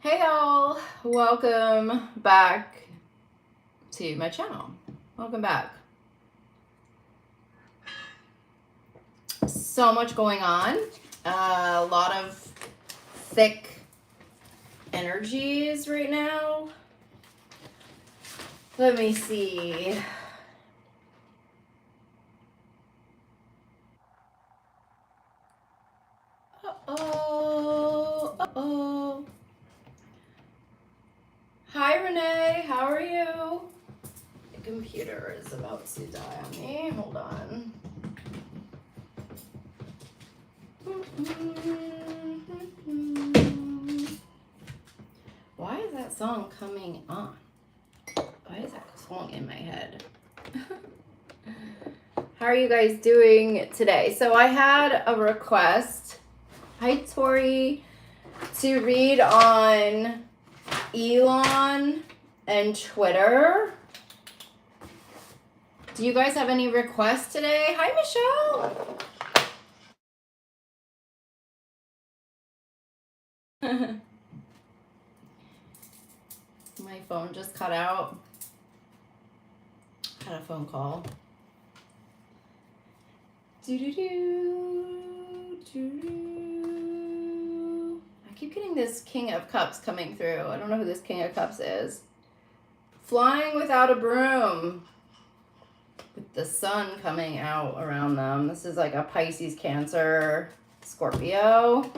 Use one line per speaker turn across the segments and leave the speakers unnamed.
Hey y'all, welcome back to my channel. Welcome back. So much going on, a lot of thick energies right now. Let me see. Uh-oh. Hi Renee, how are you? The computer is about to die on me. Hold on. Why is that song coming on? Why is that song in my head? How are you guys doing today? So I had a request. Hi Tori, to read on Elon and Twitter. Do you guys have any requests today? Hi Michelle. My phone just cut out. Had a phone call. I keep getting this King of Cups coming through. I don't know who this King of Cups is. Flying without a broom. With the sun coming out around them. This is like a Pisces, Cancer, Scorpio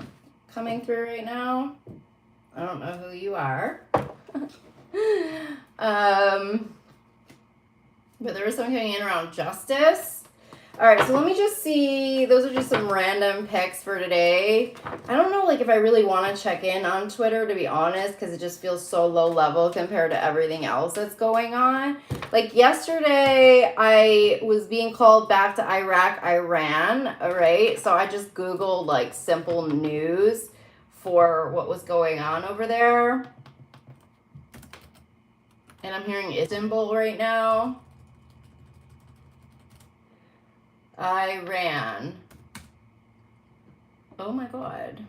coming through right now. I don't know who you are. But there was something coming in around justice. All right, so let me just see. Those are just some random picks for today. I don't know, like, if I really want to check in on Twitter, to be honest, because it just feels so low level compared to everything else that's going on. Like, yesterday, I was being called back to Iraq, Iran, all right? So I just Googled, like, simple news for what was going on over there. And I'm hearing Istanbul right now. Iran. Oh my god.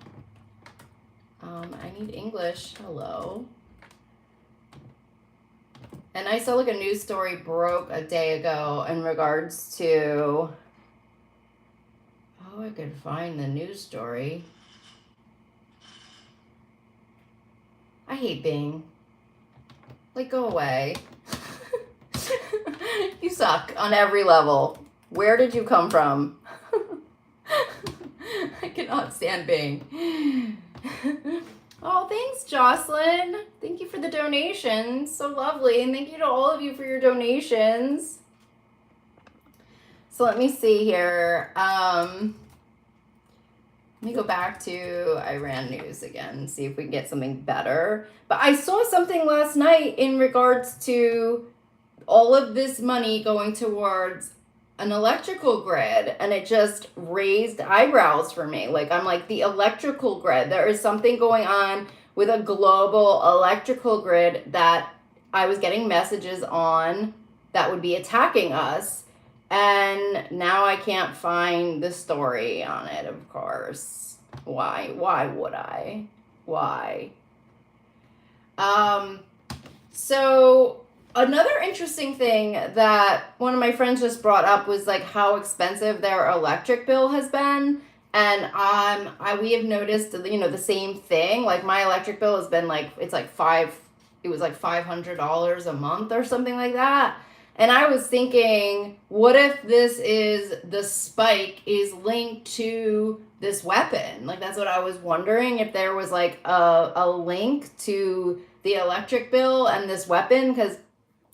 I need English. Hello. And I saw like a news story broke a day ago in regards to... Oh, I could find the news story. I hate Bing. Like, go away. You suck on every level. Where did you come from? I cannot stand Bing. Oh, thanks, Jocelyn. Thank you for the donation. So lovely. And thank you to all of you for your donations. So let me see here. Let me go back to Iran news again and see if we can get something better. But I saw something last night in regards to all of this money going towards an electrical grid, and it just raised eyebrows for me. Like, I'm like, the electrical grid, there is something going on with a global electrical grid that I was getting messages on that would be attacking us, and now I can't find the story on it, of course. Why would I? Why? So another interesting thing that one of my friends just brought up was like how expensive their electric bill has been. And we have noticed, you know, the same thing. Like, my electric bill has been like, it was like $500 a month or something like that. And I was thinking, what if the spike is linked to this weapon? Like, that's what I was wondering, if there was like a link to the electric bill and this weapon, because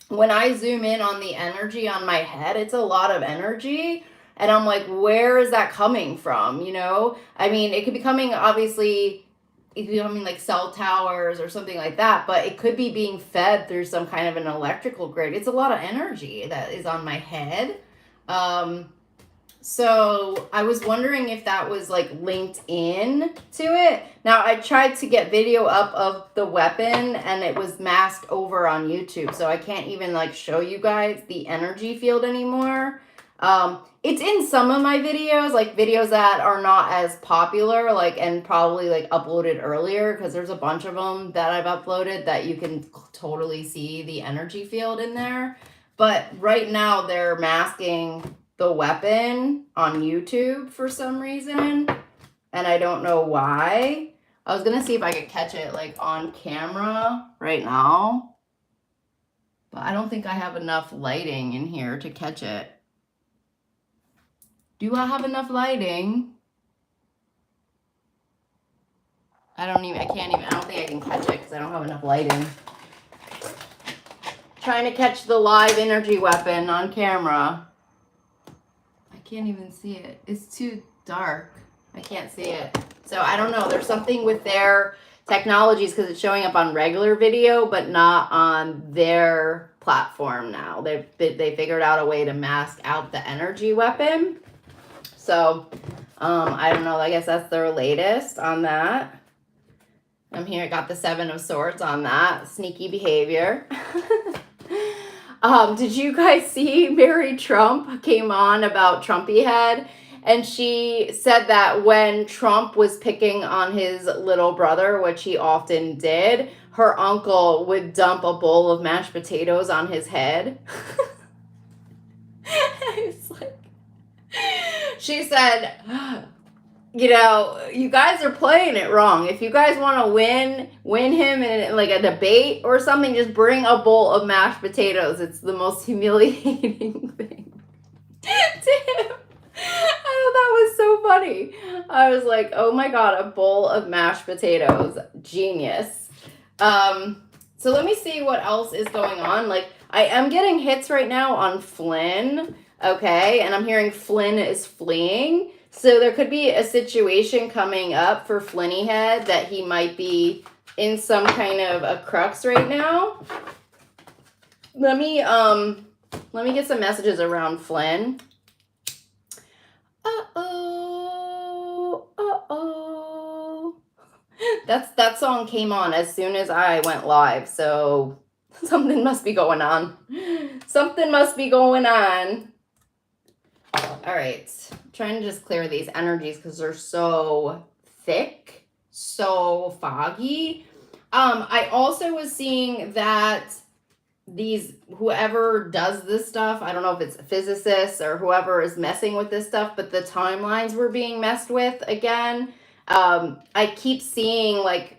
when I zoom in on the energy on my head, it's a lot of energy. And I'm like, where is that coming from? You know, I mean, it could be coming, obviously, it could be coming like cell towers or something like that, but it could be being fed through some kind of an electrical grid. It's a lot of energy that is on my head. So I was wondering if that was like linked in to it. Now, I tried to get video up of the weapon and it was masked over on YouTube. So I can't even like show you guys the energy field anymore. It's in some of my videos, like videos that are not as popular, like, and probably like uploaded earlier, because there's a bunch of them that I've uploaded that you can totally see the energy field in there. But right now they're masking the weapon on YouTube for some reason, and I don't know why. I was gonna see if I could catch it like on camera right now, but I don't think I have enough lighting in here to catch it. Do I have enough lighting? I don't think I can catch it because I don't have enough lighting. Trying to catch the live energy weapon on camera. I can't even see it. It's too dark. I can't see it. So I don't know. There's something with their technologies because it's showing up on regular video, but not on their platform now. They figured out a way to mask out the energy weapon. So, I don't know. I guess that's their latest on that. I'm here. I got the 7 of Swords on that. Sneaky behavior. Did you guys see Mary Trump came on about Trumpy Head? And she said that when Trump was picking on his little brother, which he often did, her uncle would dump a bowl of mashed potatoes on his head. It's like, she said, you know, you guys are playing it wrong. If you guys want to win him in like a debate or something, just bring a bowl of mashed potatoes. It's the most humiliating thing to him. I thought that was so funny. I was like, oh my God, a bowl of mashed potatoes. Genius. So let me see what else is going on. Like, I am getting hits right now on Flyn. Okay, and I'm hearing Flyn is fleeing. So there could be a situation coming up for Flinny Head that he might be in some kind of a crux right now. Let me get some messages around Flyn. That song came on as soon as I went live, so something must be going on. Something must be going on. All right, I'm trying to just clear these energies because they're so thick, so foggy. I also was seeing that whoever does this stuff, I don't know if it's physicists or whoever is messing with this stuff, but the timelines were being messed with again. I keep seeing like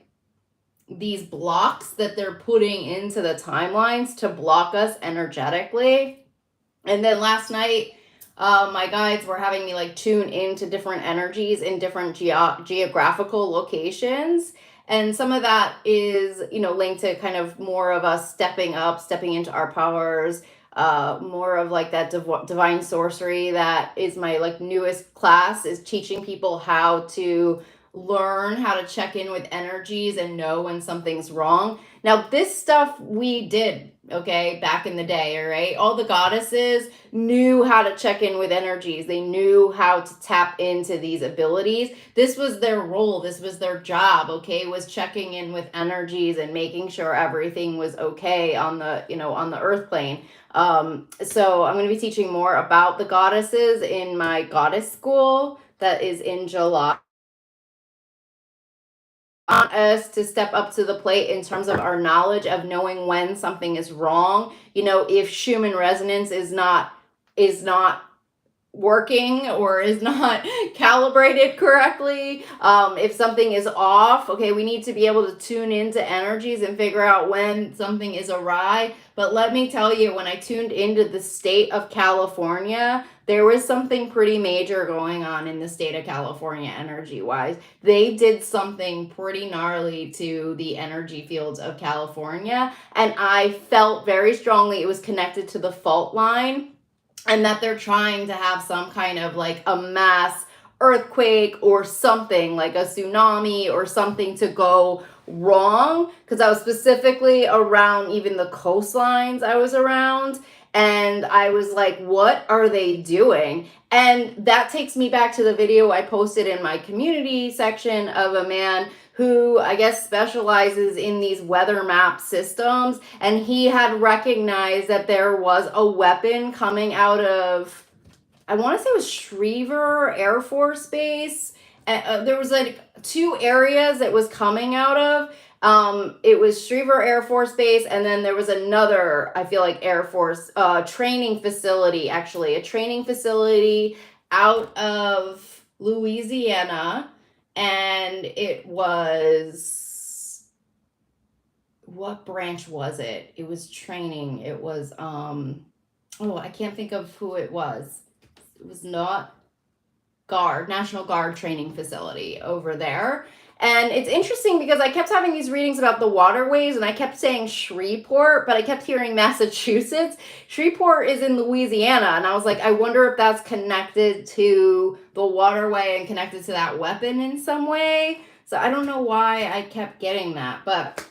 these blocks that they're putting into the timelines to block us energetically. And then last night, my guides were having me like tune into different energies in different geographical locations. And some of that is, you know, linked to kind of more of us stepping up, stepping into our powers, more of like that divine sorcery. That is my like newest class, is teaching people how to learn how to check in with energies and know when something's wrong. Now, this stuff we did, okay, back in the day, all right? All the goddesses knew how to check in with energies. They knew how to tap into these abilities. This was their role. This was their job, okay, was checking in with energies and making sure everything was okay on the, you know, on the earth plane. So I'm going to be teaching more about the goddesses in my goddess school that is in July. On us to step up to the plate in terms of our knowledge of knowing when something is wrong. You know, if Schumann resonance is not working or is not calibrated correctly, if something is off, okay, we need to be able to tune into energies and figure out when something is awry. But let me tell you, when I tuned into the state of California, there was something pretty major going on in the state of California energy-wise. They did something pretty gnarly to the energy fields of California, and I felt very strongly it was connected to the fault line, and that they're trying to have some kind of like a mass earthquake or something, like a tsunami or something to go wrong, because I was specifically around even the coastlines I was around. And I was like, what are they doing? And that takes me back to the video I posted in my community section of a man who I guess specializes in these weather map systems. And he had recognized that there was a weapon coming out of I want to say it was Schriever Air Force Base. There was like 2 areas it was coming out of. It was Schriever Air Force Base, and then there was another, I feel like, Air Force training facility, actually, a training facility out of Louisiana, and it was, what branch was it? It was training. It was, I can't think of who it was. It was not National Guard training facility over there. And it's interesting because I kept having these readings about the waterways, and I kept saying Shreveport, but I kept hearing Massachusetts. Shreveport is in Louisiana, and I was like, I wonder if that's connected to the waterway and connected to that weapon in some way. So I don't know why I kept getting that. But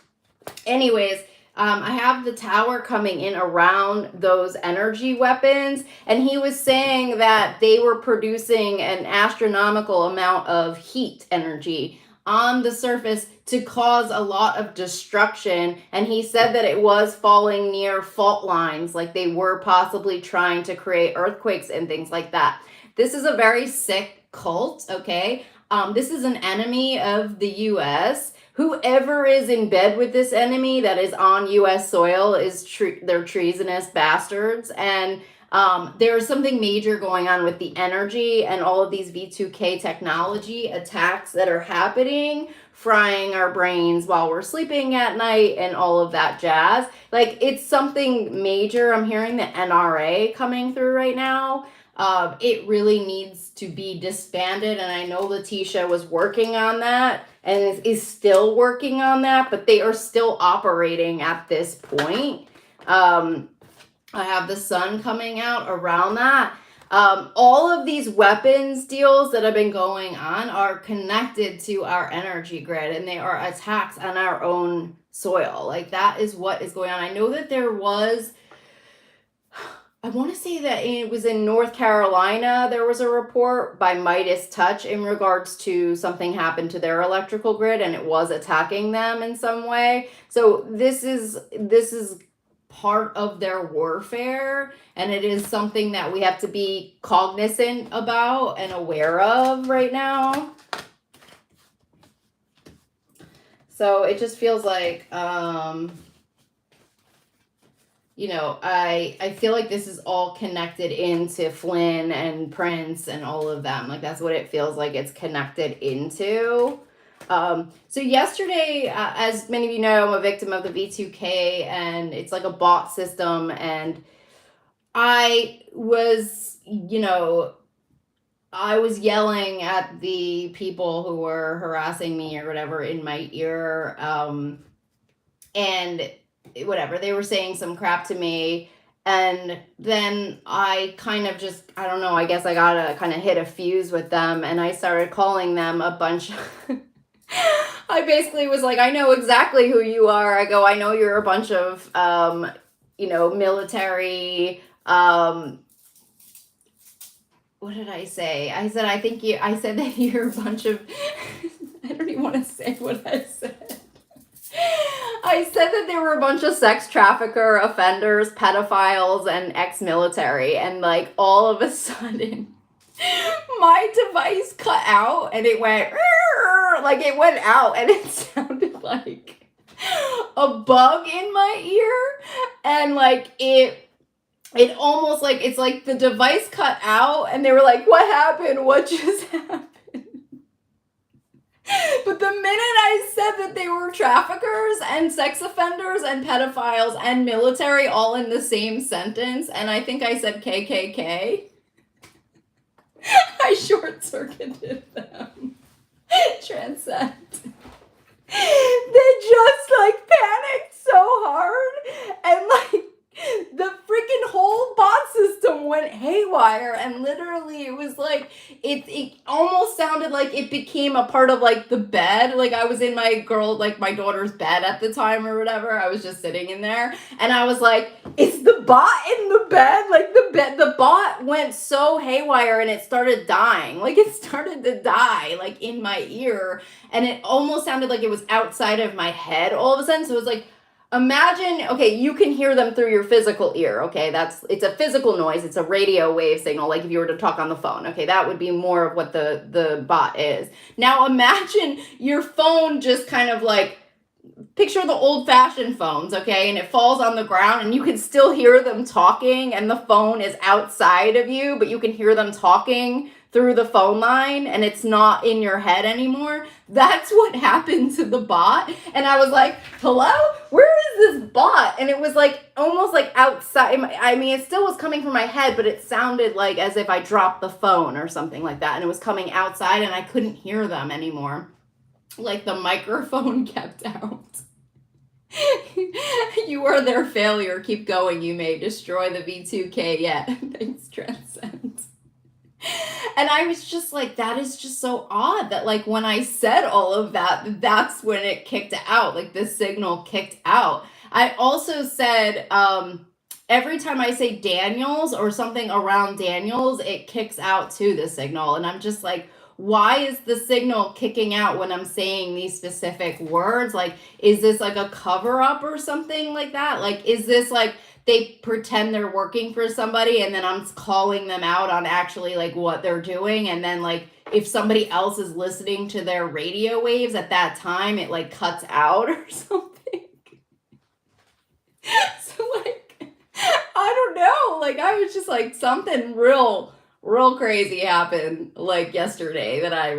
anyways, I have the tower coming in around those energy weapons, and he was saying that they were producing an astronomical amount of heat energy on the surface to cause a lot of destruction, and he said that it was falling near fault lines, like they were possibly trying to create earthquakes and things like that. This is a very sick cult, okay? This is an enemy of the U.S. Whoever is in bed with this enemy that is on U.S. soil they're treasonous bastards. And there is something major going on with the energy and all of these V2K technology attacks that are happening, frying our brains while we're sleeping at night and all of that jazz. Like, it's something major. I'm hearing the NRA coming through right now. It really needs to be disbanded, and I know Letitia was working on that and is still working on that, but they are still operating at this point. I have the sun coming out around that. All of these weapons deals that have been going on are connected to our energy grid, and they are attacks on our own soil. Like, that is what is going on. I know that there was, I want to say that it was in North Carolina, there was a report by Midas Touch in regards to something happened to their electrical grid, and it was attacking them in some way. So this is part of their warfare, and it is something that we have to be cognizant about and aware of right now. So it just feels like, I feel like this is all connected into Flyn and Prince and all of them. Like, that's what it feels like it's connected into. So yesterday, as many of you know, I'm a victim of the V2K, and it's like a bot system. And I was yelling at the people who were harassing me or whatever in my ear. And whatever, they were saying some crap to me, and then I kind of just, I don't know, I guess I gotta kind of hit a fuse with them, and I started calling them a bunch I basically was like, I know exactly who you are. I go, I know you're a bunch of military, what did I say? I said that you're a bunch of I don't even want to say what I said. I said that there were a bunch of sex trafficker offenders, pedophiles, and ex-military, and like all of a sudden my device cut out and it went like it went out, and it sounded like a bug in my ear, and like it almost like it's like the device cut out, and they were like, what happened? What just happened? But the minute I said that they were traffickers and sex offenders and pedophiles and military all in the same sentence, and I think I said KKK, I short-circuited them. Transcend. They just like panicked so hard, and like the freaking whole bot system went haywire, and literally it was like it almost sounded like it became a part of like the bed. Like, I was in my daughter's bed at the time or whatever. I was just sitting in there, and I was like, is the bot in the bed? Like, the bot went so haywire, and it started dying. Like, it started to die like in my ear, and it almost sounded like it was outside of my head all of a sudden. So it was like, Imagine, okay, you can hear them through your physical ear, okay? It's a physical noise. It's a radio wave signal, like if you were to talk on the phone, okay? That would be more of what the bot is. Now imagine your phone just kind of like, picture the old-fashioned phones, okay? And it falls on the ground and you can still hear them talking and the phone is outside of you, but you can hear them talking through the phone line and it's not in your head anymore. That's what happened to the bot. And I was like, hello? Where is this bot? And it was like almost like outside. I mean, it still was coming from my head, but it sounded like as if I dropped the phone or something like that. And it was coming outside and I couldn't hear them anymore. Like the microphone kept out. You are their failure. Keep going. You may destroy the V2K yet. Thanks, Transcend. And I was just like, that is just so odd that like when I said all of that, that's when it kicked out. Like the signal kicked out. I also said, every time I say Daniels or something around Daniels, it kicks out to the signal. And I'm just like, why is the signal kicking out when I'm saying these specific words? Like, is this like a cover up or something like that? Like, is this like they pretend they're working for somebody and then I'm calling them out on actually like what they're doing? And then like if somebody else is listening to their radio waves at that time, it like cuts out or something. So like, I don't know. Like, I was just like, something real crazy happened like yesterday that I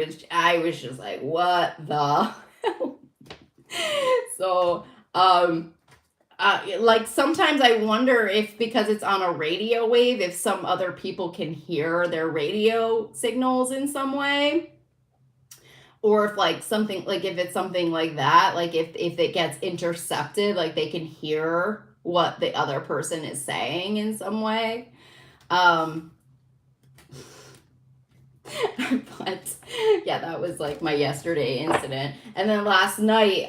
was just like, what the hell? So like sometimes I wonder if because it's on a radio wave, if some other people can hear their radio signals in some way, or if like something like if it's something like that, like if it gets intercepted, like they can hear what the other person is saying in some way. But yeah, that was like my yesterday incident. And then last night,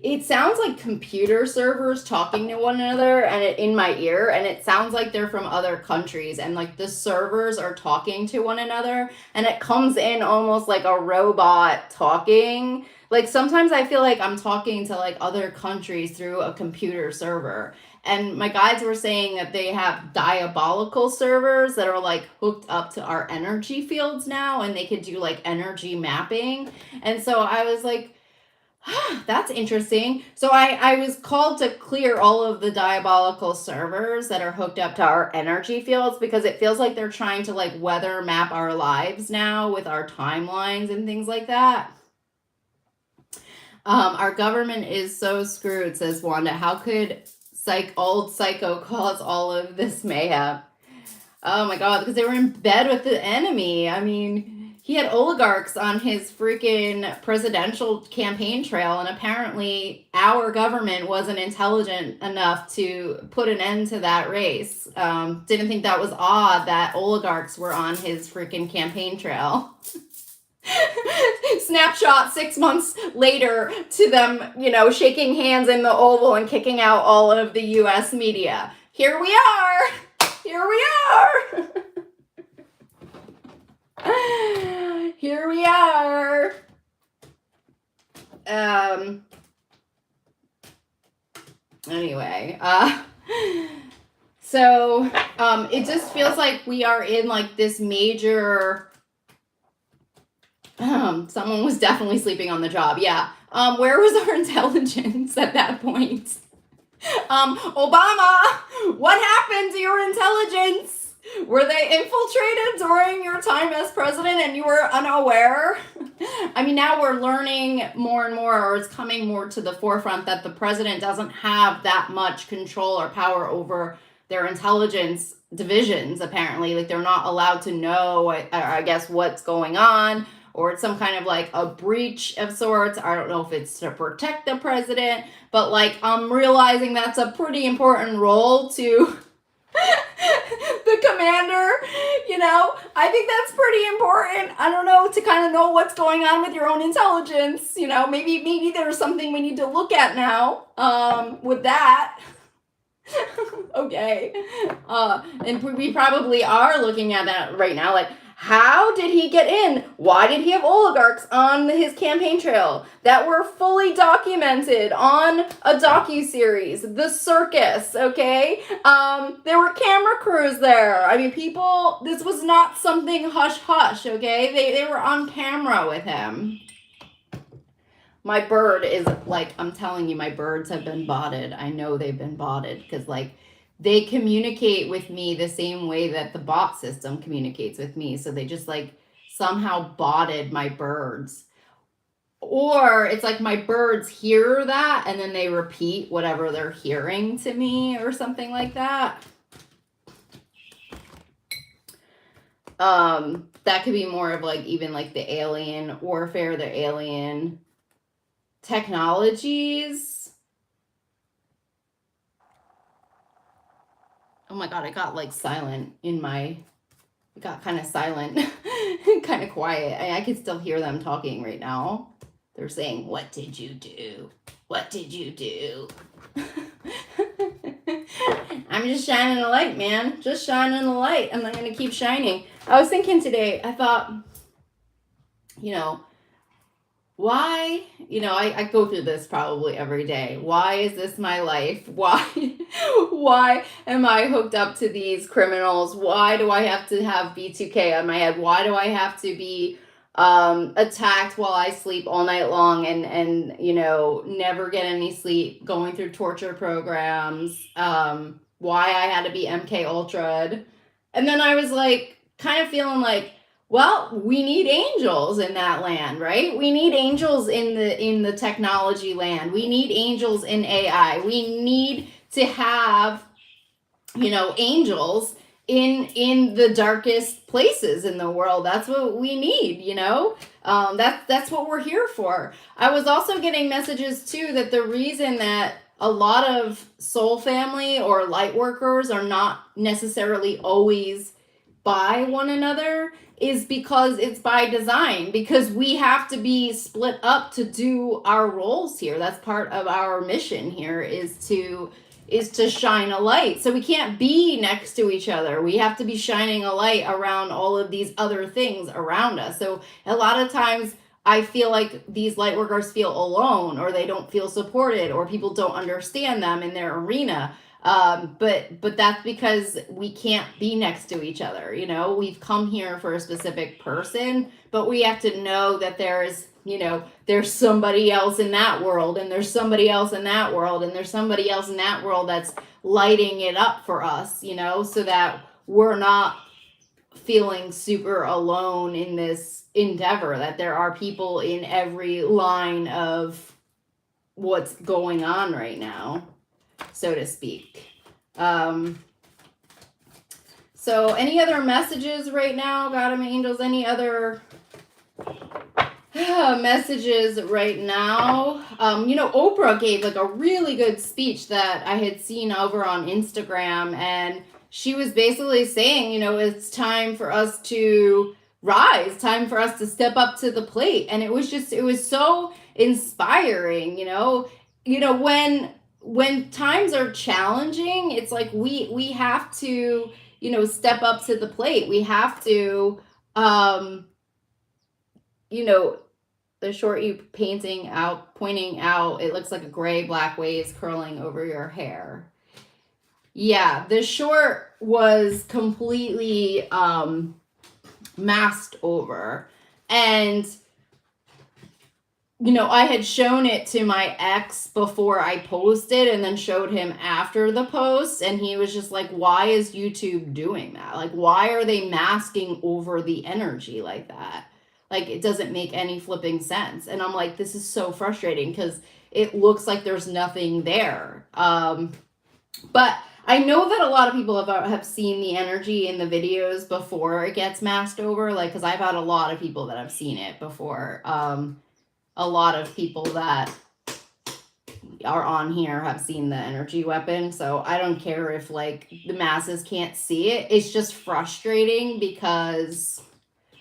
it sounds like computer servers talking to one another and in my ear, and it sounds like they're from other countries and like the servers are talking to one another and it comes in almost like a robot talking. Like sometimes I feel like I'm talking to like other countries through a computer server. And my guides were saying that they have diabolical servers that are like hooked up to our energy fields now and they could do like energy mapping. And so I was like, that's interesting. So I was called to clear all of the diabolical servers that are hooked up to our energy fields because it feels like they're trying to like weather map our lives now with our timelines and things like that. Our government is so screwed, says Wanda. How could old psycho cause all of this mayhem? Oh my God, because they were in bed with the enemy. I mean, he had oligarchs on his freaking presidential campaign trail, and apparently our government wasn't intelligent enough to put an end to that race. Didn't think that was odd that oligarchs were on his freaking campaign trail. Snapshot 6 months later to them, shaking hands in the Oval and kicking out all of the US media. Here we are. Here we are. Here we are. Anyway, so it just feels like we are in like this major someone was definitely sleeping on the job. Yeah. Where was our intelligence at that point? Obama, what happened to your intelligence? Were they infiltrated during your time as president and you were unaware? I mean, now we're learning more and more, or it's coming more to the forefront that the president doesn't have that much control or power over their intelligence divisions, apparently. Like, they're not allowed to know, I guess, what's going on, or it's some kind of like a breach of sorts. I don't know if it's to protect the president, but like I'm realizing that's a pretty important role to the commander. I think that's pretty important. I don't know, to kind of know what's going on with your own intelligence. Maybe there's something we need to look at now with that. Okay. And we probably are looking at that right now. Like, How did he get in? Why did he have oligarchs on his campaign trail that were fully documented on a docuseries? The circus, okay? There were camera crews there. I mean, people, this was not something hush-hush, okay? They were on camera with him. My bird is, like, I'm telling you, my birds have been botted. I know they've been botted because, like, they communicate with me the same way that the bot system communicates with me. So they just, like, somehow botted my birds. Or it's like my birds hear that and then they repeat whatever they're hearing to me or something like that. That could be more of, like, even, like, the alien warfare, the alien technologies. Oh my god, it got, like, silent in my, it got kind of silent, kind of quiet. I could still hear them talking right now. They're saying, "What did you do? What did you do?" I'm just shining a light, man. Just shining a light. I'm not going to keep shining. I was thinking today, I thought, you know, why, I go through this probably every day. Why is this my life? Why am I hooked up to these criminals? Why do I have to have B2K on my head? Why do I have to be attacked while I sleep all night long and never get any sleep, going through torture programs? Why I had to be MK Ultra'd. And then I was like, kind of feeling like, well, we need angels in that land, right? We need angels in the technology land. We need angels in AI. We need to have, angels in the darkest places in the world. That's what we need, that's what we're here for. I was also getting messages too that the reason that a lot of soul family or light workers are not necessarily always by one another is because it's by design, because we have to be split up to do our roles here. That's part of our mission here, is to shine a light. So we can't be next to each other. We have to be shining a light around all of these other things around us. So a lot of times I feel like these light workers feel alone, or they don't feel supported, or people don't understand them in their arena. But that's because we can't be next to each other. We've come here for a specific person, but we have to know that there's somebody else in that world, and there's somebody else in that world, and there's somebody else in that world that's lighting it up for us, so that we're not feeling super alone in this endeavor, that there are people in every line of what's going on right now, so to speak. So any other messages right now, God and angels? Any other messages right now? Oprah gave like a really good speech that I had seen over on Instagram, and she was basically saying, it's time for us to rise, time for us to step up to the plate. And it was so inspiring, when times are challenging, it's like we have to, step up to the plate. We have to, the short you pointing out, it looks like a gray black waves curling over your hair. Yeah, the short was completely masked over. And I had shown it to my ex before I posted, and then showed him after the post, and he was just like, why is YouTube doing that? Like, why are they masking over the energy like that? Like, it doesn't make any flipping sense. And I'm like, this is so frustrating because it looks like there's nothing there. But I know that a lot of people have seen the energy in the videos before it gets masked over, like, because I've had a lot of people that have seen it before. A lot of people that are on here have seen the energy weapon, so I don't care if, like, the masses can't see it. It's just frustrating because...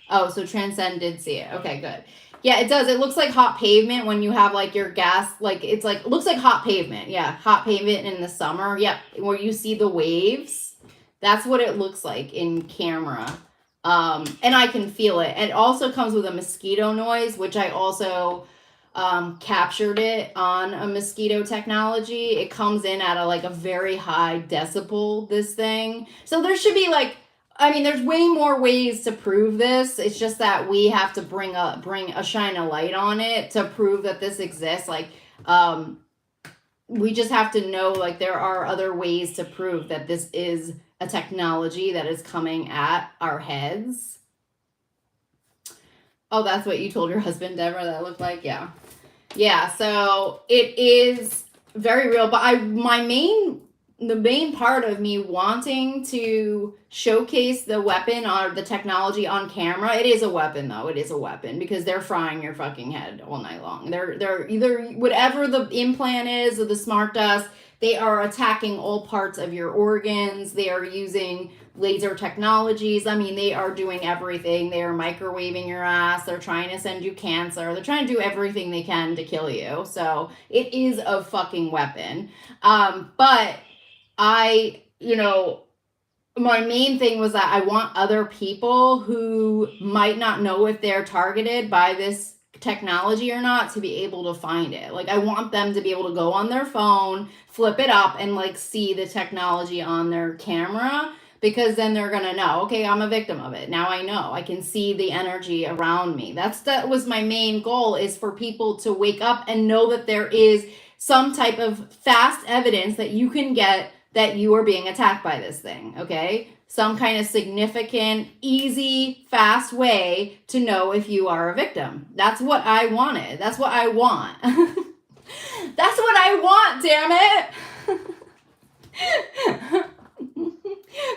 Oh, so Transcend did see it. Okay, good. Yeah, it does. It looks like hot pavement when you have, like, your gas, like, it's like, it looks like hot pavement. Yeah, hot pavement in the summer. Yep, where you see the waves. That's what it looks like in camera. And I can feel it. It also comes with a mosquito noise, which I also captured it on a mosquito technology. It comes in at a very high decibel, this thing. So there should be there's way more ways to prove this. It's just that we have to shine a light on it to prove that this exists. We just have to know there are other ways to prove that this is a technology that is coming at our heads. Oh, that's what you told your husband, Deborah, that looked like? Yeah. Yeah, so it is very real. But the main part of me wanting to showcase the weapon or the technology on camera, it is a weapon, though. It is a weapon because they're frying your fucking head all night long. They're either whatever the implant is or the smart dust, they are attacking all parts of your organs. They are using laser technologies. I mean, they are doing everything. They are microwaving your ass. They're trying to send you cancer. They're trying to do everything they can to kill you. So it is a fucking weapon. But my main thing was that I want other people who might not know if they're targeted by this technology or not to be able to find it. I want them to be able to go on their phone, flip it up, and see the technology on their camera, because then they're gonna know, okay, I'm a victim of it. Now I know. I can see the energy around me. That was my main goal, is for people to wake up and know that there is some type of fast evidence that you can get that you are being attacked by this thing, okay? Some kind of significant, easy, fast way to know if you are a victim. That's what I wanted. That's what I want. That's what I want, damn it.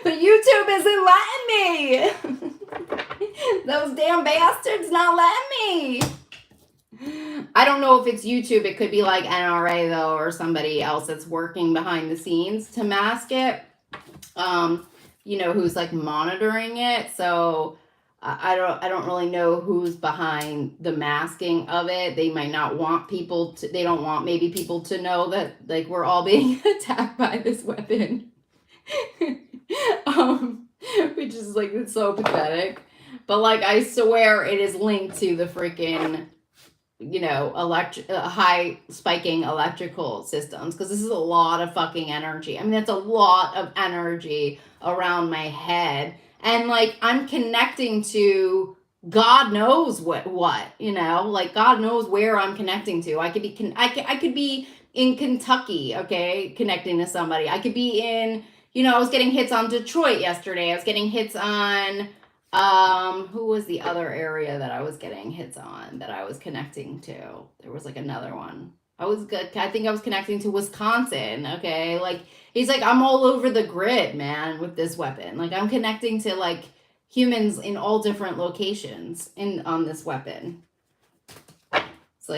But YouTube isn't letting me. Those damn bastards not letting me. I don't know if it's YouTube. It could be NRA, though, or somebody else that's working behind the scenes to mask it. Who's monitoring it. So I don't really know who's behind the masking of it. They might not want people to, they don't want maybe people to know that we're all being attacked by this weapon. Which is it's so pathetic. But I swear it is linked to the freaking high spiking electrical systems, because this is a lot of fucking energy. I mean, that's a lot of energy around my head, and I'm connecting to God knows what God knows where I'm connecting to. I could be in Kentucky, okay, connecting to somebody. I could be in I was getting hits on Detroit yesterday. I was getting hits on who was the other area that I was getting hits on that I was connecting to? There was another one. I think I was connecting to Wisconsin, okay? He's I'm all over the grid, man, with this weapon. I'm connecting to humans in all different locations on this weapon. It's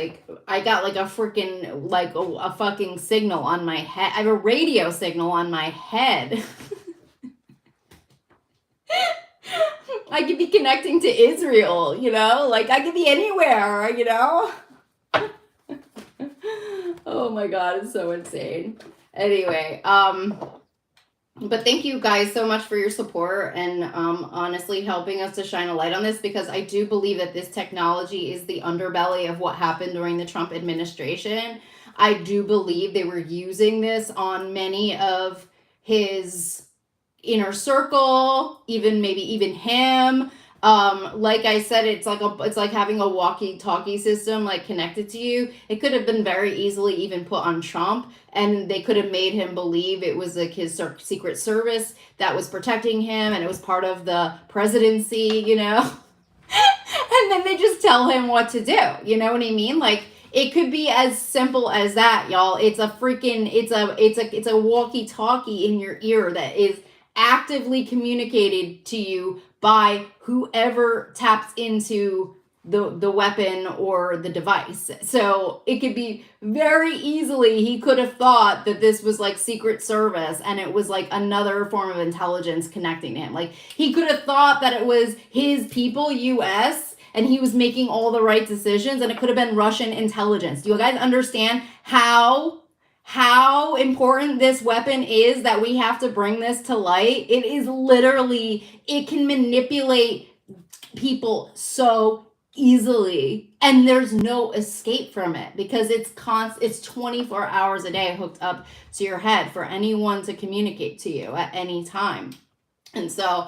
I got a freaking a fucking signal on my head. I have a radio signal on my head. I could be connecting to Israel, I could be anywhere, Oh my God, it's so insane. Anyway, but thank you guys so much for your support and honestly helping us to shine a light on this, because I do believe that this technology is the underbelly of what happened during the Trump administration. I do believe they were using this on many of his inner circle, maybe even him. Like I said, it's like having a walkie-talkie system connected to you. It could have been very easily even put on Trump, and they could have made him believe it was his secret service that was protecting him, and it was part of the presidency, And then they just tell him what to do. You know what I mean? It could be as simple as that, y'all. It's a walkie-talkie in your ear that is actively communicated to you by whoever taps into the weapon or the device. So it could be very easily, he could have thought that this was Secret Service and it was another form of intelligence connecting to him. He could have thought that it was his people, US, and he was making all the right decisions, and it could have been Russian intelligence. Do you guys understand how how important this weapon is that we have to bring this to light. It is literally, it can manipulate people so easily, and there's no escape from it because it's 24 hours a day hooked up to your head for anyone to communicate to you at any time. And so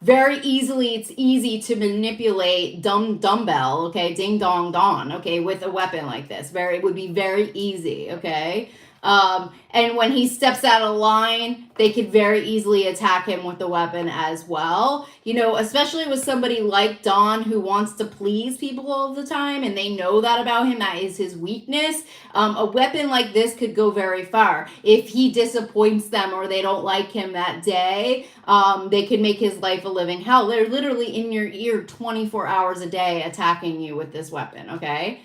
very easily, it's easy to manipulate dumbbell, okay, ding dong don, okay, with a weapon like this. It would be very easy, okay. And when he steps out of line, they could very easily attack him with the weapon as well. You know, especially with somebody like Don who wants to please people all the time, and they know that about him, that is his weakness. A weapon like this could go very far. If he disappoints them or they don't like him that day, they could make his life a living hell. They're literally in your ear 24 hours a day attacking you with this weapon, okay?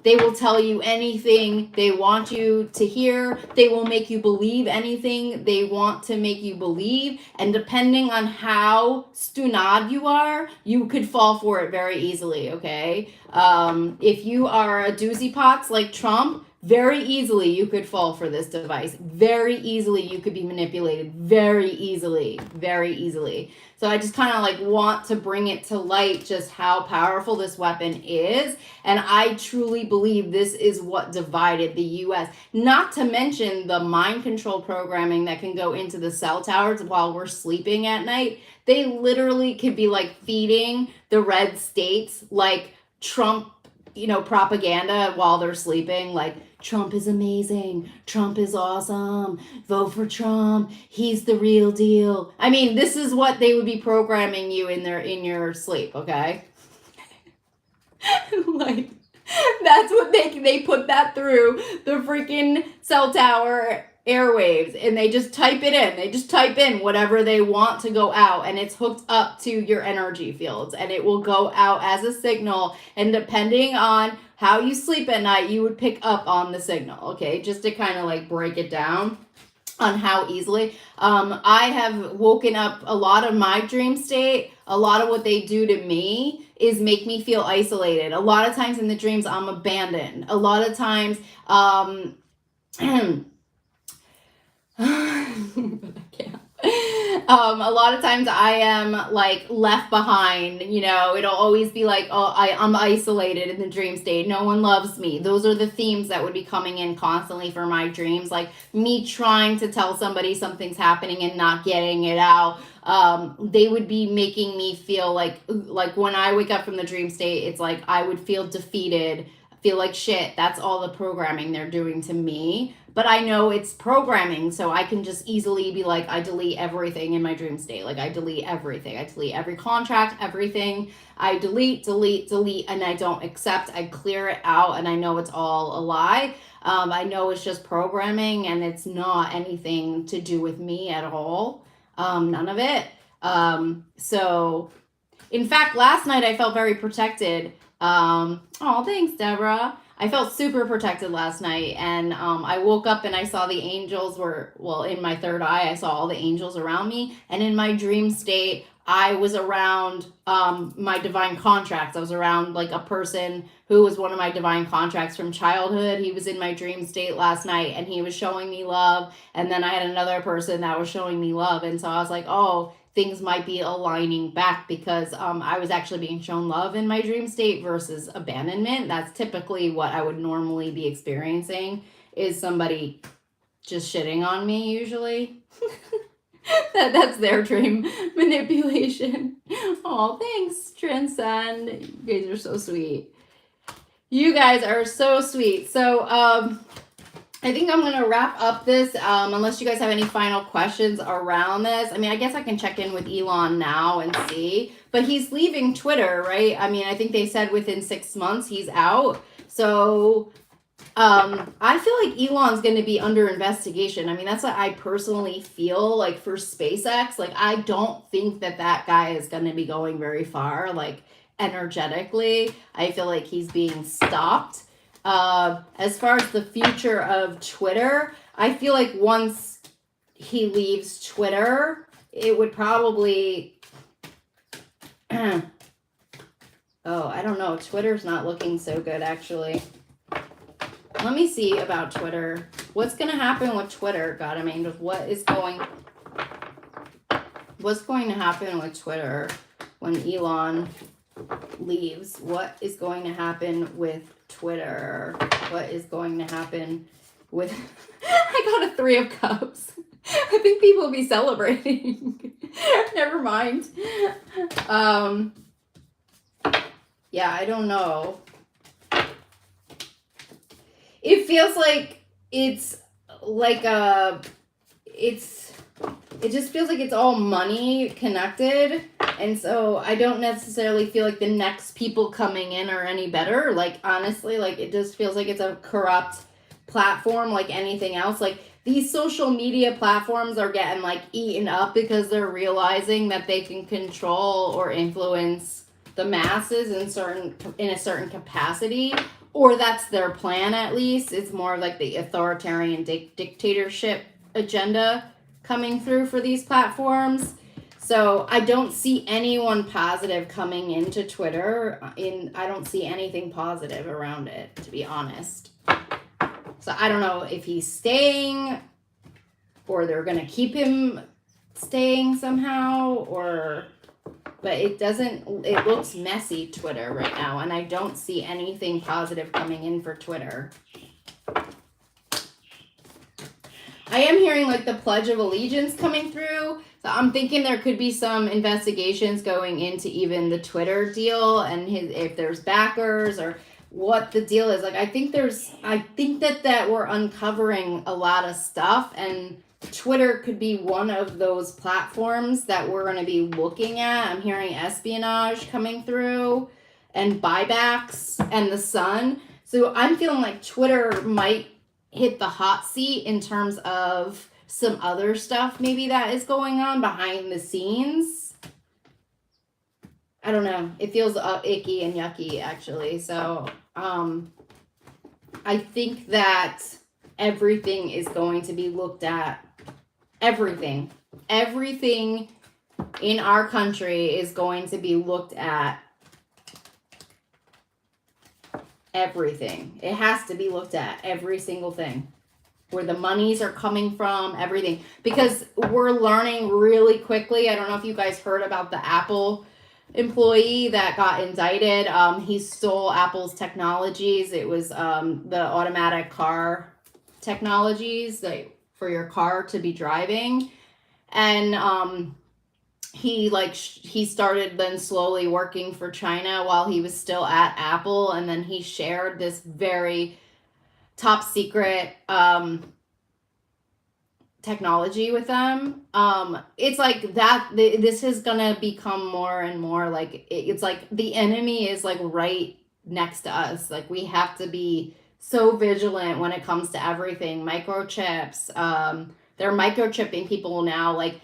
They will tell you anything they want you to hear. They will make you believe anything they want to make you believe. And depending on how stunad you are, you could fall for it very easily, okay? If you are a doozy pots like Trump, very easily you could fall for this device. Very easily you could be manipulated. Very easily. Very easily. So I just kind of like want to bring it to light just how powerful this weapon is. And I truly believe this is what divided the US. Not to mention the mind control programming that can go into the cell towers while we're sleeping at night. They literally could be like feeding the red states like Trump, you know, propaganda while they're sleeping, like Trump is amazing, Trump is awesome, vote for Trump, he's the real deal. I mean, this is what they would be programming you in your sleep, okay? Like, that's what they put that through the freaking cell tower airwaves, and they just type it in. They just type in whatever they want to go out, and it's hooked up to your energy fields, and it will go out as a signal. And depending on how you sleep at night, you would pick up on the signal, okay? Just to kind of like break it down on how easily. I have woken up a lot of my dream state. A lot of what they do to me is make me feel isolated. A lot of times in the dreams, I'm abandoned. A lot of times, I can't. A lot of times I am like left behind, you know, it'll always be like, oh, I'm isolated in the dream state. No one loves me. Those are the themes that would be coming in constantly for my dreams. Like me trying to tell somebody something's happening and not getting it out. They would be making me feel like when I wake up from the dream state, it's like I would feel defeated, feel like shit. That's all the programming they're doing to me. But I know it's programming, so I can just easily be like, I delete everything in my dream state. Like, I delete everything. I delete every contract, everything. I delete, and I don't accept. I clear it out, and I know it's all a lie. I know it's just programming, and it's not anything to do with me at all. None of it. So, in fact, last night I felt very protected. Oh, thanks, Deborah. I felt super protected last night, and I woke up and I saw the angels were, well, in my third eye, I saw all the angels around me, and in my dream state, I was around my divine contracts. I was around like a person who was one of my divine contracts from childhood. He was in my dream state last night, and he was showing me love, and then I had another person that was showing me love, and so I was like, oh, things might be aligning back because I was actually being shown love in my dream state versus abandonment. That's typically what I would normally be experiencing, is somebody just shitting on me usually. That's their dream manipulation. Oh, thanks, Transcend. You guys are so sweet. You guys are so sweet. So, I think I'm going to wrap up this, unless you guys have any final questions around this. I mean, I guess I can check in with Elon now and see. But he's leaving Twitter, right? I mean, I think they said within 6 months he's out. So I feel like Elon's going to be under investigation. I mean, that's what I personally feel like for SpaceX. Like, I don't think that guy is going to be going very far, like, energetically. I feel like he's being stopped. As far as the future of Twitter, I feel like once he leaves Twitter, it would probably... Oh, I don't know. Twitter's not looking so good, actually. Let me see about Twitter. What's going to happen with Twitter? God, I mean, what's going to happen with Twitter when Elon leaves? What is going to happen with Twitter? What is going to happen with... I got a 3 of Cups. I think people will be celebrating. Never mind. Yeah, I don't know. It feels like it's like it just feels like it's all money connected. And so I don't necessarily feel like the next people coming in are any better. Like, honestly, like, it just feels like it's a corrupt platform like anything else. Like, these social media platforms are getting, like, eaten up because they're realizing that they can control or influence the masses in a certain capacity. Or that's their plan, at least. It's more like the authoritarian dictatorship agenda coming through for these platforms. So I don't see anyone positive coming into Twitter. I don't see anything positive around it, to be honest. So I don't know if he's staying or they're going to keep him staying somehow, but it looks messy, Twitter, right now, and I don't see anything positive coming in for Twitter. I am hearing, like, the Pledge of Allegiance coming through, so I'm thinking there could be some investigations going into even the Twitter deal and if there's backers or what the deal is. Like, I think that we're uncovering a lot of stuff, and Twitter could be one of those platforms that we're going to be looking at. I'm hearing espionage coming through and buybacks and the Sun. So I'm feeling like Twitter might hit the hot seat in terms of some other stuff maybe that is going on behind the scenes. I don't know. It feels icky and yucky, actually. So I think that everything is going to be looked at. Everything in our country is going to be looked at. Everything. It has to be looked at. Every single thing. Where the monies are coming from, everything. Because we're learning really quickly. I don't know if you guys heard about the Apple employee that got indicted. He stole Apple's technologies. It was the automatic car technologies for your car to be driving. And he started then slowly working for China while he was still at Apple, and then he shared this very top secret technology with them. It's like that this is gonna become more and more like it's like the enemy is like right next to us. Like, we have to be so vigilant when it comes to everything. Microchips, they're microchipping people now. Like,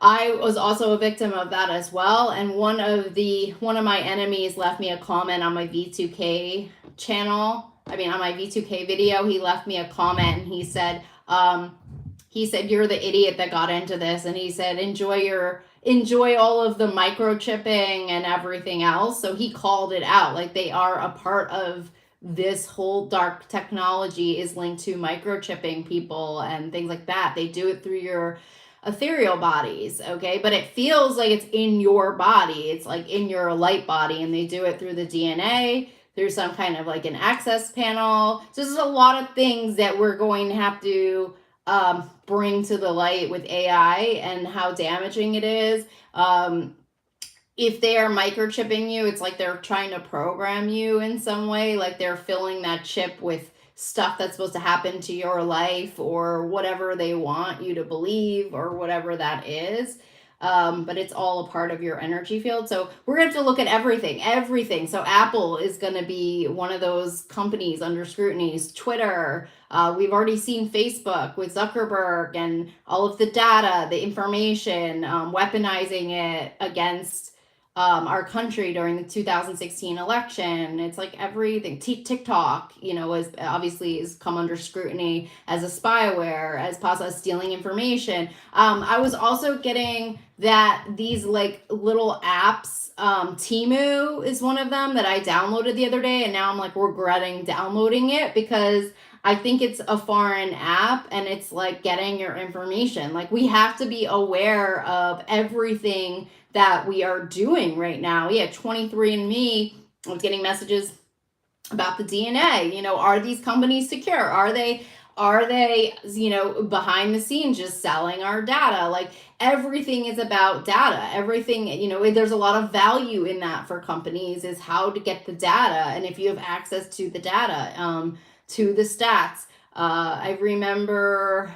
I was also a victim of that as well. And one of my enemies left me a comment on my V2K channel. I mean, on my V2K video, he left me a comment and he said, you're the idiot that got into this. And he said, enjoy all of the microchipping and everything else. So he called it out. Like, they are a part of this whole dark technology is linked to microchipping people and things like that. They do it through your ethereal bodies, okay? But it feels like it's in your body. It's like in your light body, and they do it through the DNA, through some kind of like an access panel. So there's a lot of things that we're going to have to bring to the light with AI and how damaging it is. If they are microchipping you, it's like they're trying to program you in some way, like they're filling that chip with stuff that's supposed to happen to your life or whatever they want you to believe or whatever that is. But it's all a part of your energy field. So we're going to have to look at everything. So Apple is going to be one of those companies under scrutiny. Twitter, we've already seen Facebook with Zuckerberg and all of the data, the information, weaponizing it against our country during the 2016 election. It's like everything. TikTok, you know, is obviously has come under scrutiny as a spyware, as stealing information. I was also getting that these like little apps, Temu is one of them that I downloaded the other day, and now I'm like regretting downloading it because I think it's a foreign app and it's like getting your information. Like we have to be aware of everything that we are doing right now. Yeah, 23andMe, I was getting messages about the DNA. You know, are these companies secure? Are they, you know, behind the scenes just selling our data? Like everything is about data. Everything, you know, there's a lot of value in that for companies is how to get the data. And if you have access to the data, to the stats. I remember,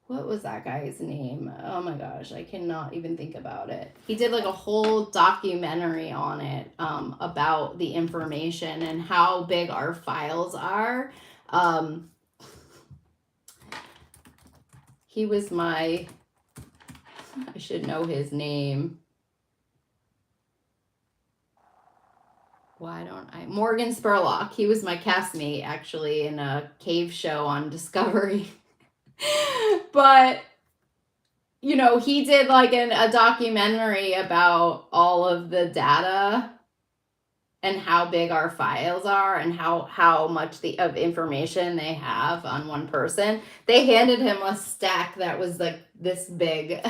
what was that guy's name? Oh my gosh, I cannot even think about it. He did like a whole documentary on it, about the information and how big our files are. He was I should know his name. Why don't I? Morgan Spurlock. He was my castmate actually in a cave show on Discovery. But, you know, he did like a documentary about all of the data and how big our files are and how much of information they have on one person. They handed him a stack that was like this big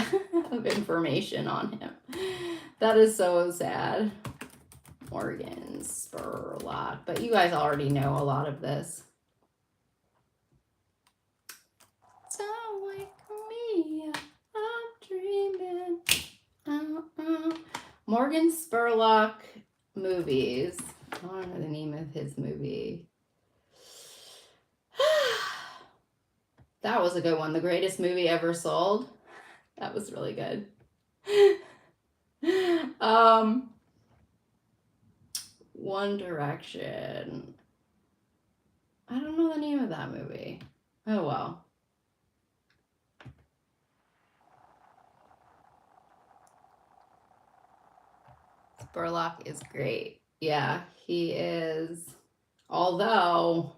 of information on him. That is so sad. Morgan Spurlock. But you guys already know a lot of this. Don't wake me up, I'm dreaming. Morgan Spurlock movies. I don't know the name of his movie. That was a good one. The Greatest Movie Ever Sold. That was really good. One Direction. I don't know the name of that movie. Oh well. Spurlock is great. Yeah, he is. Although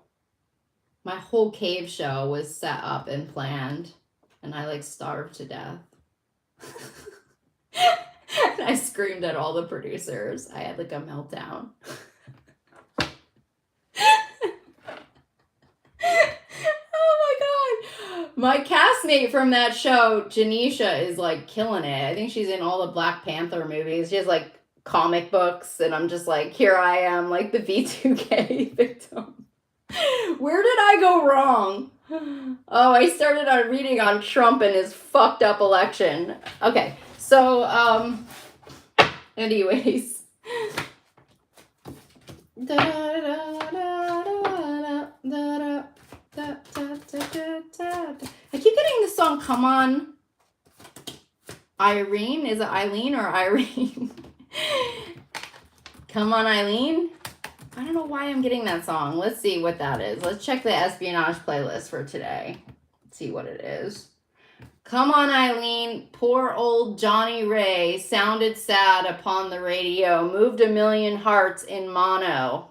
my whole cave show was set up and planned, and I like starved to death. And I screamed at all the producers. I had like a meltdown. Oh my god. My castmate from that show, Janisha, is like killing it. I think she's in all the Black Panther movies. She has like comic books, and I'm just like, here I am, like the V2K victim. Where did I go wrong? Oh, I started on reading on Trump and his fucked up election. Okay, so anyways. I keep getting the song Come On Irene. Is it Eileen or Irene? Come On Eileen? I don't know why I'm getting that song. Let's see what that is. Let's check the espionage playlist for today. Let's see what it is. Come On Eileen, poor old Johnny Ray sounded sad upon the radio, moved a million hearts in mono.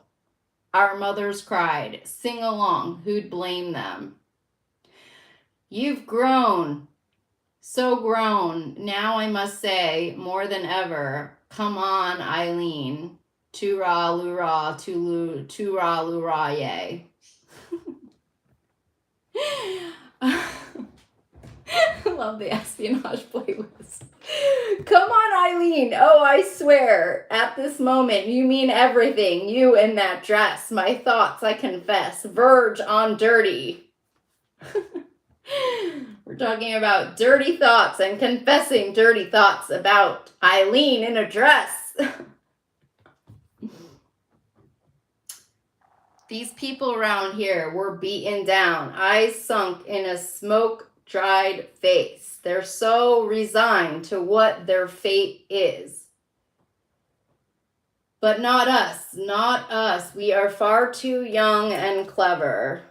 Our mothers cried. Sing along, who'd blame them? You've grown, so grown. Now I must say, more than ever, come on, Eileen. Toorah-loo-rah, toorah-loo-rah, yay. I love the espionage playlist. Come on, Eileen. Oh, I swear, at this moment, you mean everything. You in that dress. My thoughts, I confess, verge on dirty. We're talking about dirty thoughts and confessing dirty thoughts about Eileen in a dress. These people around here were beaten down, eyes sunk in a smoke-dried face. They're so resigned to what their fate is. But not us, not us. We are far too young and clever.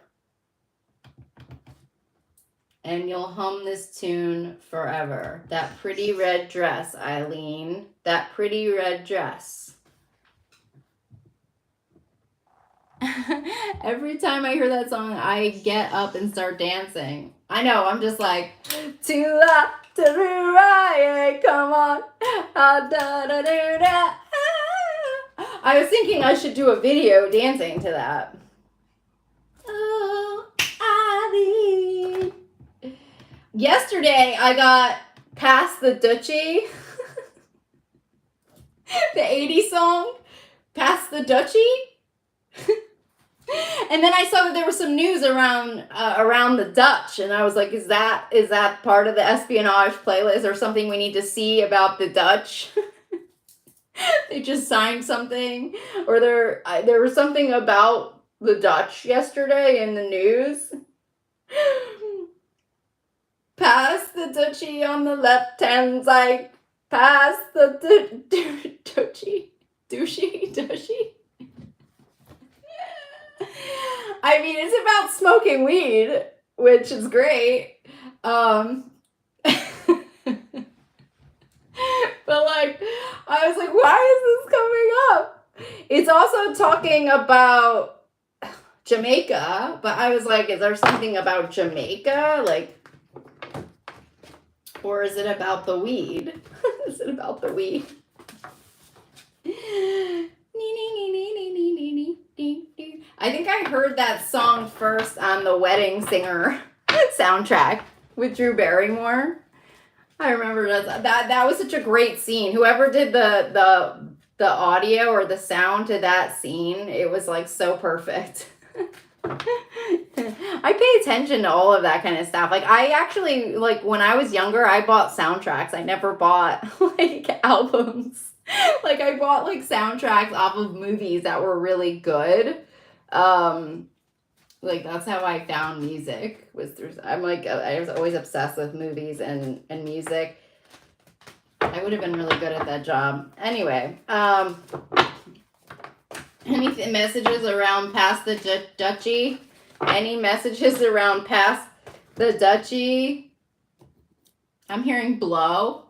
And you'll hum this tune forever. That pretty red dress, Eileen. That pretty red dress. Every time I hear that song, I get up and start dancing. I know, I'm just like, to la, to Ryan, come on. Da, da, da, da, da. I was thinking I should do a video dancing to that. Oh, Eileen. Yesterday, I got Past the Dutchie. The 80s song, Past the Dutchie. And then I saw that there was some news around the Dutch, and I was like, is that part of the espionage playlist or something we need to see about the Dutch? They just signed something, or there was something about the Dutch yesterday in the news. Pass the Dutchie on the left hand side. Pass the Dutchie. Douchey. I mean, it's about smoking weed, which is great. But like, I was like, why is this coming up? It's also talking about Jamaica, but I was like, is there something about Jamaica? Like, or is it about the weed? Is it about the weed? I think I heard that song first on the Wedding Singer soundtrack with Drew Barrymore. I remember that was such a great scene. Whoever did the audio or the sound to that scene, it was like so perfect. I pay attention to all of that kind of stuff. Like, I actually, like, when I was younger, I bought soundtracks. I never bought like albums. Like, I bought like soundtracks off of movies that were really good. Like, that's how I found music, was through, I was always obsessed with movies and music. I would have been really good at that job. Anyway, any messages around Past the Dutchie? Any messages around Past the Dutchie? I'm hearing blow.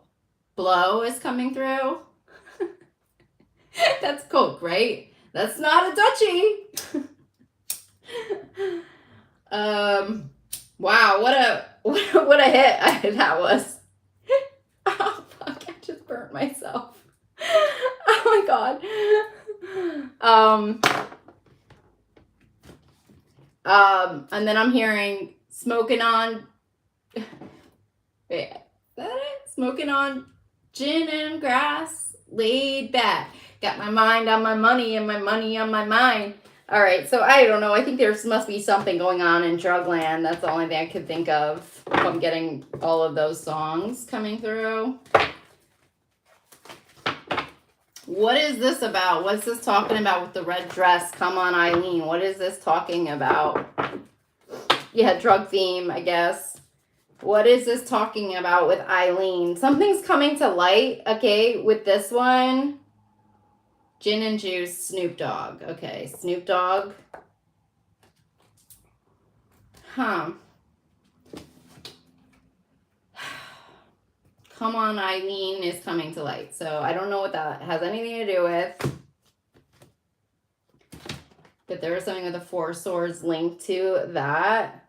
Blow is coming through. That's Coke, right? That's not a Dutchie. Wow, what a hit that was. Oh fuck, I just burnt myself. Oh my god. And then I'm hearing smoking on, wait, is that it? Smoking on gin and grass, laid back. Got my mind on my money and my money on my mind. All right, so I don't know. I think there must be something going on in Drugland. That's the only thing I could think of if I'm getting all of those songs coming through. What is this about? What's this talking about with the red dress? Come on, Eileen. What is this talking about? Yeah, drug theme, I guess. What is this talking about with Eileen? Something's coming to light, okay, with this one. Gin and Juice, Snoop Dogg. Okay, Snoop Dogg. Huh. Come on, Eileen is coming to light. So I don't know what that has anything to do with. But there was something with the Four Swords linked to that.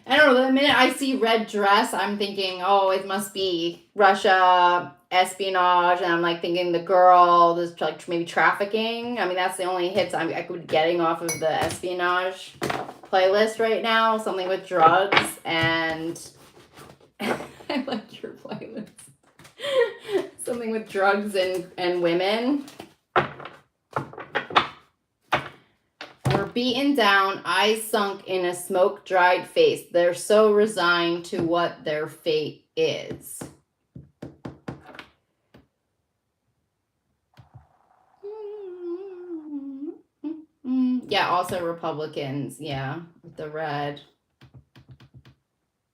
I don't know, the minute I see red dress, I'm thinking, oh, it must be Russia, espionage, and I'm like thinking the girl, this like maybe trafficking. I mean, that's the only hits I could be getting off of the espionage playlist right now. Something with drugs and I like your playlist. Something with drugs and women. Beaten down, eyes sunk in a smoke-dried face. They're so resigned to what their fate is. Yeah, also Republicans. Yeah, the red.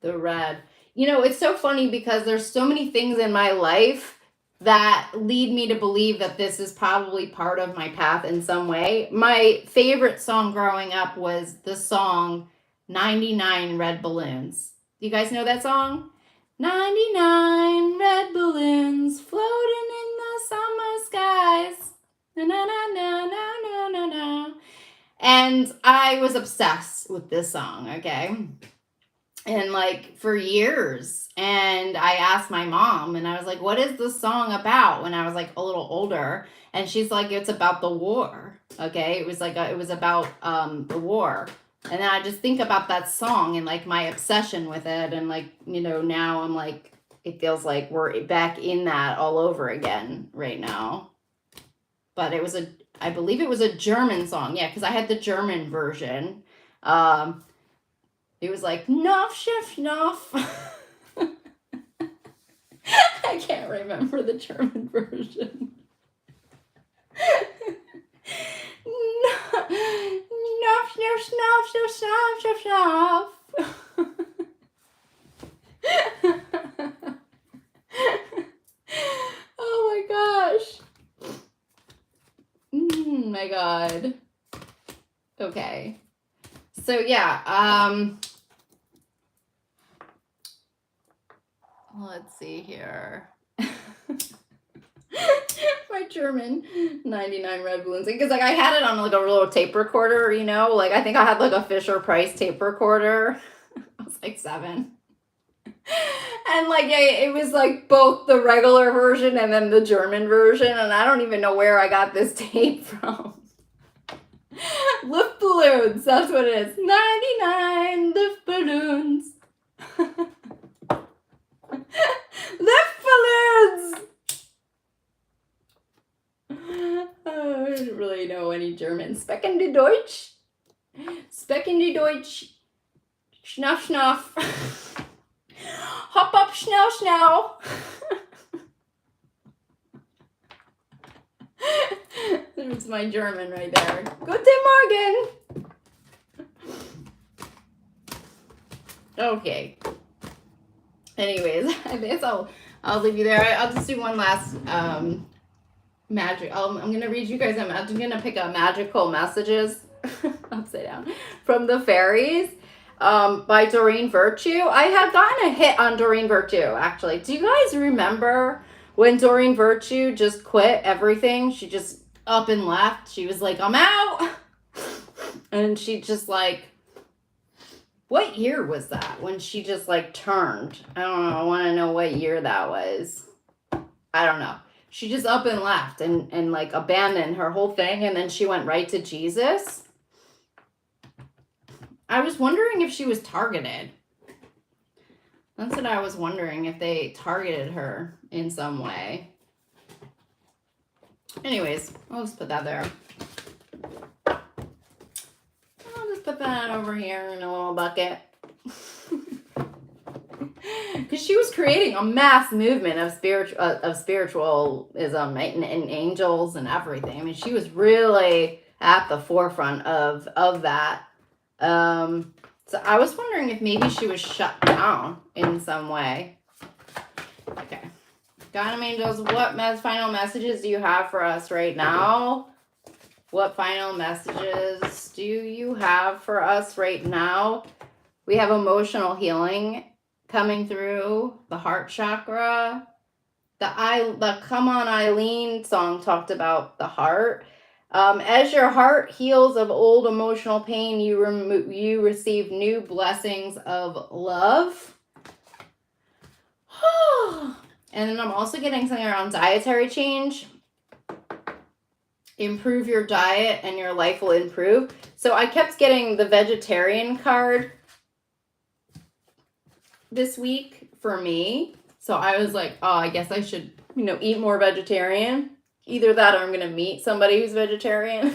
The red. You know, it's so funny because there's so many things in my life that lead me to believe that this is probably part of my path in some way. My favorite song growing up was the song 99 Red Balloons. Do you guys know that song? 99 red balloons floating in the summer skies. Na na na na na na na na. And I was obsessed with this song, okay? And like for years. And I asked my mom and I was like, what is this song about? When I was like a little older. And she's like, it's about the war. Okay. It was like, it was about the war. And then I just think about that song and like my obsession with it. And like, you know, now I'm like, it feels like we're back in that all over again right now. But it was I believe it was a German song. Yeah. Cause I had the German version. It was like, Noff, Chef, Noff. I can't remember the German version. Noff, Chef, Snoff, Chef, Snoff, Chef, Snoff. Oh my gosh. My God. Okay. So yeah, let's see here. My German 99 red balloons. Because like I had it on like a little tape recorder, you know? Like I think I had like a Fisher Price tape recorder. I was like 7. And like it was like both the regular version and then the German version. And I don't even know where I got this tape from. Lift balloons, that's what it is. 99 lift balloons. Lift balloons! Oh, I don't really know any German. Specken die Deutsch? Specken die Deutsch? Schnaff, schnaff. Hop up, schnell, schnell. There's my German right there. Guten Morgen. Okay. Anyways, I guess I'll leave you there. I'll just do one last magic. I'm gonna read you guys. I'm gonna pick up magical messages upside down from the fairies. By Doreen Virtue. I have gotten a hit on Doreen Virtue, actually. Do you guys remember when Doreen Virtue just quit everything? She just up and left. She was like, I'm out. And she just like, what year was that when she just like turned? I don't know. I want to know what year that was. I don't know. She just up and left and like abandoned her whole thing. And then she went right to Jesus. I was wondering if she was targeted. That's what I was wondering, if they targeted her in some way. Anyways, I'll just put that there. I'll just put that over here in a little bucket. Because she was creating a mass movement of spiritualism and angels and everything. I mean, she was really at the forefront of that. So I was wondering if maybe she was shut down in some way. Okay. God Angels, what final messages do you have for us right now? What final messages do you have for us right now? We have emotional healing coming through, the heart chakra. The Come On Eileen song talked about the heart. As your heart heals of old emotional pain, you receive new blessings of love. And then I'm also getting something around dietary change. Improve your diet and your life will improve. So I kept getting the vegetarian card this week for me. So I was like, oh, I guess I should, eat more vegetarian. Either that or I'm going to meet somebody who's vegetarian.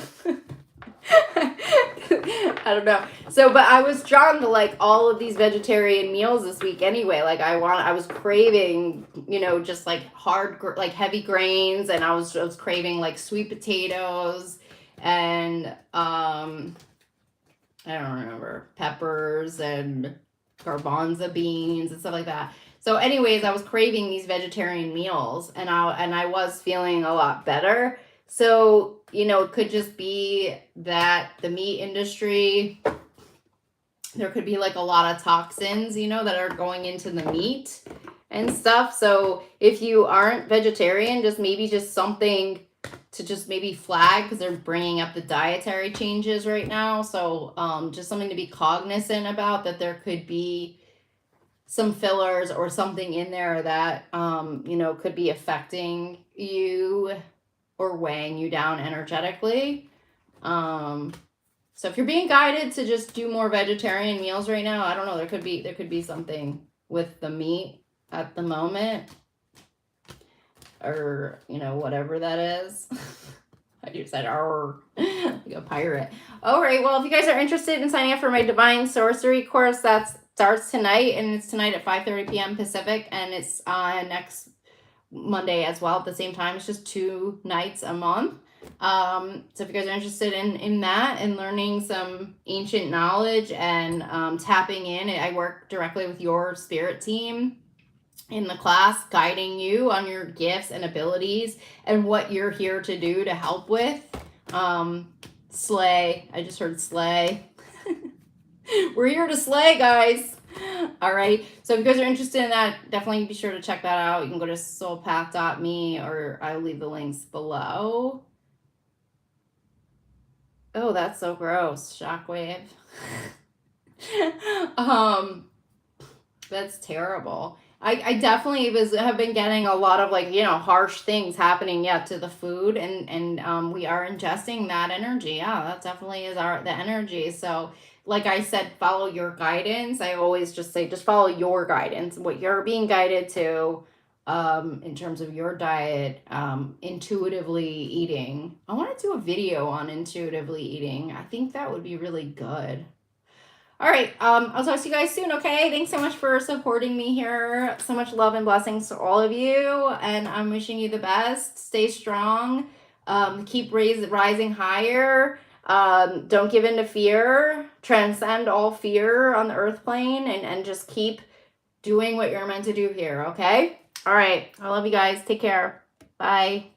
I don't know. So, but I was drawn to like all of these vegetarian meals this week anyway. Like I was craving, just like like heavy grains, and I was craving like sweet potatoes and I don't remember, peppers and garbanzo beans and stuff like that. So anyways, I was craving these vegetarian meals, and I was feeling a lot better. So, it could just be that the meat industry, there could be like a lot of toxins, that are going into the meat and stuff. So if you aren't vegetarian, just something to just maybe flag, because they're bringing up the dietary changes right now. So just something to be cognizant about, that there could be some fillers or something in there that could be affecting you or weighing you down energetically. So if you're being guided to just do more vegetarian meals right now, I don't know, there could be something with the meat at the moment, or whatever that is. I just said "arr," like a pirate. All right, well, if you guys are interested in signing up for my Divine Sorcery course, that starts tonight, and it's tonight at 5:30 p.m. Pacific, and it's next Monday as well at the same time. It's just 2 nights a month. So if you guys are interested in that and learning some ancient knowledge and tapping in, I work directly with your spirit team in the class, guiding you on your gifts and abilities and what you're here to do to help with. Slay. I just heard slay. We're here to slay, guys. All right. So if you guys are interested in that, definitely be sure to check that out. You can go to soulpath.me, or I'll leave the links below. Oh, that's so gross. Shockwave. That's terrible. I definitely have been getting a lot of harsh things happening to the food, and we are ingesting that energy. Yeah, that definitely is the energy. So like I said, follow your guidance. I always just say, just follow your guidance, what you're being guided to, in terms of your diet, intuitively eating. I want to do a video on intuitively eating. I think that would be really good. All right, I'll talk to you guys soon, okay? Thanks so much for supporting me here. So much love and blessings to all of you, and I'm wishing you the best. Stay strong. Keep rising higher. Don't give in to fear. Transcend all fear on the earth plane, and just keep doing what you're meant to do here, okay? All right, I love you guys. Take care. Bye.